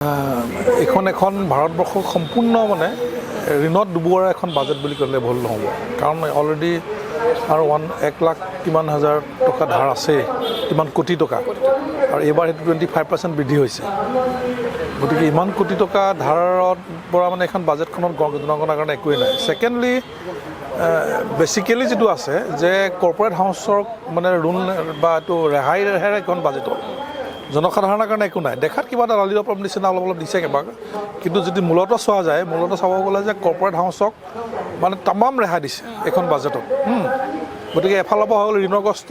এখন ভাৰতবৰ্ষক সম্পূৰ্ণ মানে ঋণত ডুবোৱাৰ এখন বাজেট বুলি ক'লে ভুল নহ'ব। কাৰণ অলৰেডি আৰু 1 লাখ কিমান হাজাৰ টকা ধাৰ আছে, কিমান কোটি টকা, আৰু এইবাৰ সেইটো 25% বৃদ্ধি হৈছে। গতিকে ইমান কোটি টকা ধাৰত পৰা মানে এখন বাজেটখনত জনগণৰ কাৰণে একোৱেই নাই। ছেকেণ্ডলি বেচিকেলি যিটো আছে যে কৰ্পৰেট হাউচক মানে ঋণ বা এইটো ৰেহাইৰে এখন বাজেটত জনসাধাৰণৰ কাৰণে একো নাই। দেখাত কিবা এটা লালিত প্ৰম নিচিনা অলপ দিছে কিবা, কিন্তু যদি মূলত চোৱা যায়, মূলত চাব গ'লে যে কৰ্পৰেট হাউচক মানে তামাম ৰেহাই দিছে এইখন বাজেটত। গতিকে এফালৰ পৰা হ'ল ঋণগ্ৰস্ত,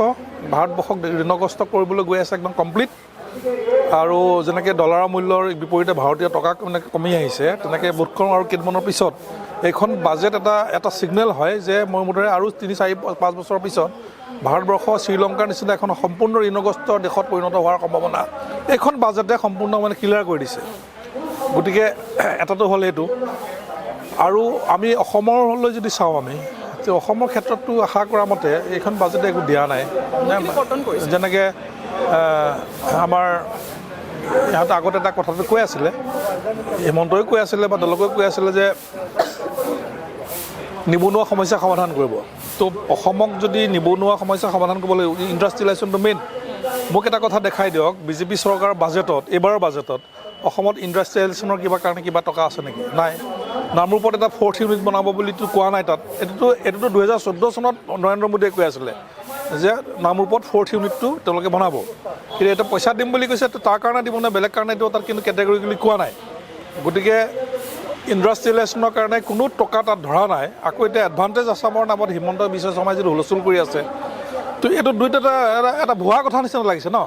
ভাৰতবৰ্ষক ঋণগ্ৰস্ত কৰিবলৈ গৈ আছে একদম কমপ্লিট। আৰু যেনেকৈ ডলাৰৰ মূল্যৰ বিপৰীতে ভাৰতীয় টকা মানে কমি আহিছে, তেনেকৈ বোধকৰোঁ আৰু কেইদিনমানৰ পিছত এইখন বাজেট এটা ছিগনেল হয় যে মোৰ বোধেৰে আৰু 3-4-5 বছৰৰ পিছত ভাৰতবৰ্ষ শ্ৰীলংকাৰ নিচিনা এখন সম্পূৰ্ণ ঋণগ্ৰস্ত দেশত পৰিণত হোৱাৰ সম্ভাৱনা এইখন বাজেটে সম্পূৰ্ণ মানে ক্লিয়াৰ কৰি দিছে। গতিকে এটাটো হ'ল এইটো। আৰু আমি অসমলৈ যদি চাওঁ, আমি অসমৰ ক্ষেত্ৰততো আশা কৰা মতে এইখন বাজেটে একো দিয়া নাই। যেনেকৈ আমাৰ ইহঁতে আগতে এটা কথাটো কৈ আছিলে, হিমন্তই কৈ আছিলে বা দলকৈ কৈ আছিলে যে নিবনুৱা সমস্যা সমাধান কৰিব। তো অসমক যদি নিবনুৱা সমস্যা সমাধান কৰিবলৈ ইণ্ডাষ্ট্ৰিয়েলাইজেশ্যনটো মেইন। মোক এটা কথা দেখাই দিয়ক, বিজেপি চৰকাৰৰ বাজেটত, এইবাৰৰ বাজেটত অসমত ইণ্ডাষ্ট্ৰিয়েলাইজেশ্যনৰ কিবা কাৰণে কিবা টকা আছে নেকি? নাই। নামৰূপত এটা 4th ইউনিট বনাব বুলিতো কোৱা নাই তাত। এইটোতো 2014 চনত নৰেন্দ্ৰ মোদীয়ে কৈ আছিলে যে নামৰূপত 4th ইউনিটটো তেওঁলোকে বনাব। কিন্তু এতিয়া পইচা দিম বুলি কৈছে, তাৰ কাৰণে দিব নে বেলেগ কাৰণে দিব তাত কিন্তু কেটেগৰিকেলি কোৱা নাই। গতিকে ইণ্ডাষ্ট্ৰিয়েলাইজেশ্যনৰ কাৰণে কোনো টকা তাত ধৰা নাই। আকৌ এতিয়া এডভান্টেজ আছামৰ নামত হিমন্ত বিশ্ব শৰ্মাই যিটো হুলস্থুল কৰি আছে, তো এইটো এটা ভুৱা কথা নিচিনা লাগিছে ন।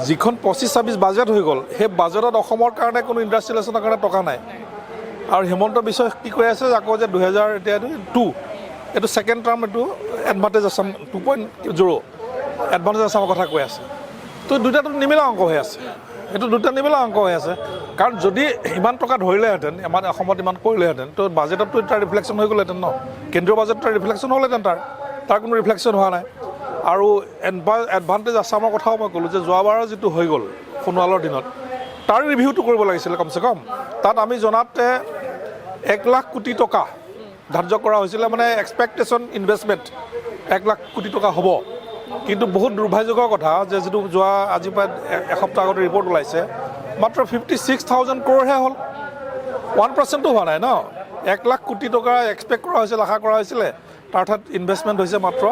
যিখন 25-26 বাজেট হৈ গ'ল, সেই বাজেটত অসমৰ কাৰণে কোনো ইণ্ডাষ্ট্ৰিয়েলাইজেশ্যনৰ কাৰণে টকা নাই। আৰু হিমন্ত বিশ্ব কি কৈ আছে যে আকৌ যে 2002 এইটো ছেকেণ্ড টাৰ্ম, এইটো এডভান্টেজ আছাম 2.0 এডভান্টেজ আছামৰ কথা কৈ আছে। তো দুটাটো নিমিলা অংক হৈ আছে, এইটো দুটা নিমিলা অংক হৈ আছে। কাৰণ যদি ইমান টকা ধৰিলেহেঁতেন, আমাৰ অসমত ইমান কৰিলেহেঁতেন, তো বাজেটততো তাৰ ৰিফ্লেকশ্যন হৈ গ'লহেঁতেন ন। কেন্দ্ৰীয় বাজেট তাৰ ৰিফ্লেকশ্যন হ'লহেঁতেন, তাৰ কোনো ৰিফ্লেকশ্যন হোৱা নাই। আৰু এডভান্টেজ আছামৰ কথাও মই ক'লোঁ যে যোৱাবাৰৰ যিটো হৈ গ'ল সোণোৱালৰ দিনত, তাৰ ৰিভিউটো কৰিব লাগিছিলে কমচে কম। তাত আমি জনাতে 1 লাখ কোটি টকা ধাৰ্য কৰা হৈছিলে, মানে এক্সপেক্টেশ্যন ইনভেষ্টমেণ্ট 1 লাখ কোটি টকা হ'ব। কিন্তু বহুত দুৰ্ভাগ্যকৰ কথা যে যিটো আজিৰ পৰা এসপ্তাহ আগতে ৰিপৰ্ট ওলাইছে, মাত্ৰ 56,000 crore হ'ল। 1%ও হোৱা নাই ন। 1 লাখ কোটি টকা এক্সপেক্ট কৰা হৈছিল, আশা কৰা হৈছিলে, তাৰ ঠাইত ইনভেষ্টমেণ্ট হৈছে মাত্ৰ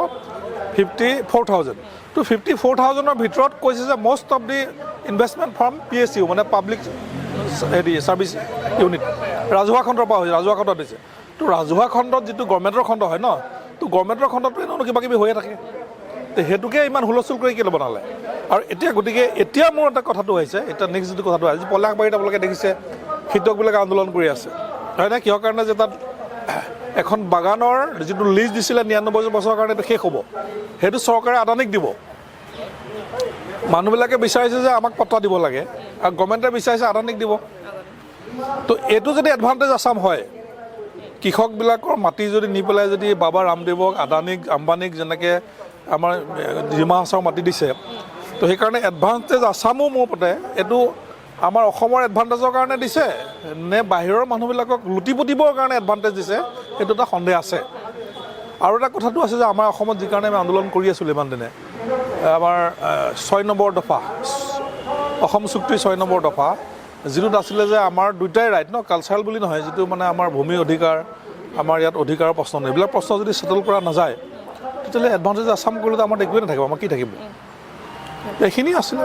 54,000। তো 54,000ৰ ভিতৰত কৈছে যে most of the investment from PSU, মানে পাব্লিক ছাৰ্ভিচ ইউনিট, ৰাজহুৱা খণ্ডৰ পৰা হৈছে, ৰাজহুৱা খণ্ডত দিছে। তো ৰাজহুৱা খণ্ডত যিটো গভৰ্ণমেণ্টৰ খণ্ড হয় ন, তো গভৰ্ণমেণ্টৰ খণ্ডতো এনেও কিবা কিবি হৈয়ে থাকে। তো সেইটোকে ইমান হুলস্থুল কৰি কেলৈ বনালে? আৰু গতিকে এতিয়া মোৰ এটা কথাটো হৈছে, এতিয়া নেক্সট যিটো কথাটো আজি পলাশবাৰীত আপোনালোকে দেখিছে খেতিয়কবিলাকে আন্দোলন কৰি আছে, হয়নে? কিহৰ কাৰণে? যে তাত এখন বাগানৰ যিটো লিজ দিছিলে 99 বছৰৰ কাৰণে শেষ হ'ব, সেইটো চৰকাৰে আদানীক দিব। মানুহবিলাকে বিচাৰিছে যে আমাক পট্টা দিব লাগে, আৰু গভৰ্ণমেণ্টে বিচাৰিছে আদানীক দিব। তো এইটো যদি এডভান্টেজ আছাম হয়, কৃষকবিলাকৰ মাটি যদি নি পেলাই যদি বাবা ৰামদেৱক, আদানীক, আম্বানীক যেনেকৈ আমাৰ ডিমা হাছাওৰ মাটি দিছে, তো সেইকাৰণে এডভান্টেজ আছামো মোৰ মতে এইটো আমাৰ অসমৰ এডভান্টেজৰ কাৰণে দিছে নে বাহিৰৰ মানুহবিলাকক লুটিপুতিবৰ কাৰণে এডভান্টেজ দিছে, সেইটো এটা সন্দেহ আছে। আৰু এটা কথাটো আছে যে আমাৰ অসমত যি কাৰণে আমি আন্দোলন কৰি আছিলোঁ ইমান দিনে, আমাৰ 6 নম্বৰ দফা, অসম চুক্তিৰ 6 নম্বৰ দফা, যিটোত আছিলে যে আমাৰ দুটাই ৰাইট ন, কালচাৰেল বুলি নহয়, যিটো মানে আমাৰ ভূমি অধিকাৰ, আমাৰ ইয়াত অধিকাৰৰ প্ৰশ্ন নাই, এইবিলাক প্ৰশ্ন যদি ছেটেল কৰা নাযায়, তেতিয়াহ'লে এডভান্টেজ আছাম কৰিলেতো আমাৰ একোৱেই নাথাকিব, আমাৰ কি থাকিব? এইখিনি আছিলে।